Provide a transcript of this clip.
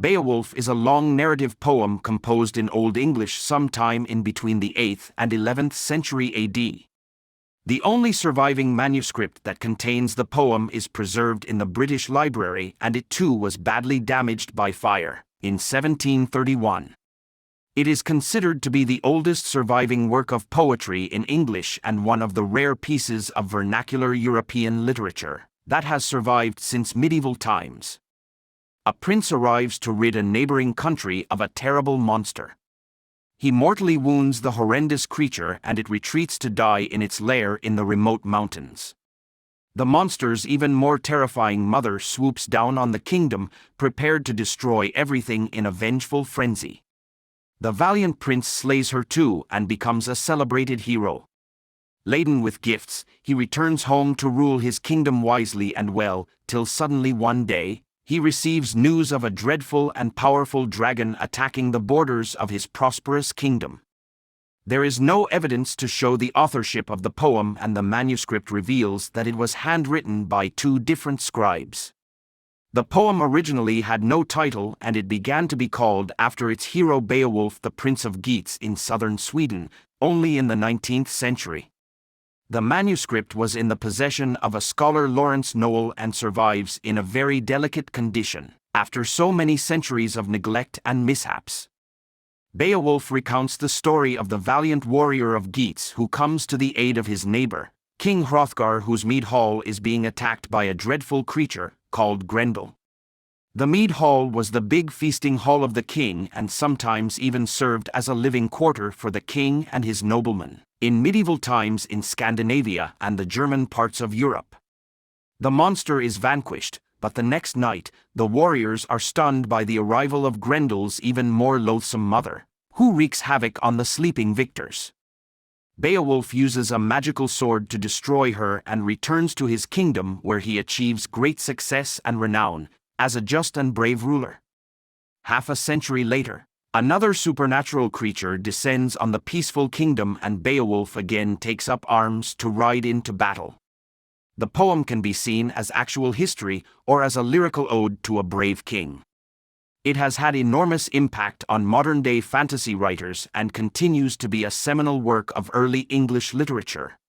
Beowulf is a long narrative poem composed in Old English sometime in between the 8th and 11th century AD. The only surviving manuscript that contains the poem is preserved in the British Library, and it too was badly damaged by fire in 1731. It is considered to be the oldest surviving work of poetry in English and one of the rare pieces of vernacular European literature that has survived since medieval times. A prince arrives to rid a neighboring country of a terrible monster. He mortally wounds the horrendous creature and it retreats to die in its lair in the remote mountains. The monster's even more terrifying mother swoops down on the kingdom, prepared to destroy everything in a vengeful frenzy. The valiant prince slays her too and becomes a celebrated hero. Laden with gifts, he returns home to rule his kingdom wisely and well, till suddenly one day, he receives news of a dreadful and powerful dragon attacking the borders of his prosperous kingdom. There is no evidence to show the authorship of the poem, and the manuscript reveals that it was handwritten by two different scribes. The poem originally had no title, and it began to be called after its hero Beowulf, the Prince of Geats in southern Sweden, only in the 19th century. The manuscript was in the possession of a scholar Lawrence Noel and survives in a very delicate condition after so many centuries of neglect and mishaps. Beowulf recounts the story of the valiant warrior of Geats who comes to the aid of his neighbor, King Hrothgar, whose mead hall is being attacked by a dreadful creature called Grendel. The mead hall was the big feasting hall of the king and sometimes even served as a living quarter for the king and his noblemen in medieval times in Scandinavia and the German parts of Europe. The monster is vanquished, but the next night, the warriors are stunned by the arrival of Grendel's even more loathsome mother, who wreaks havoc on the sleeping victors. Beowulf uses a magical sword to destroy her and returns to his kingdom, where he achieves great success and renown as a just and brave ruler. Half a century later, another supernatural creature descends on the peaceful kingdom and Beowulf again takes up arms to ride into battle. The poem can be seen as actual history or as a lyrical ode to a brave king. It has had enormous impact on modern-day fantasy writers and continues to be a seminal work of early English literature.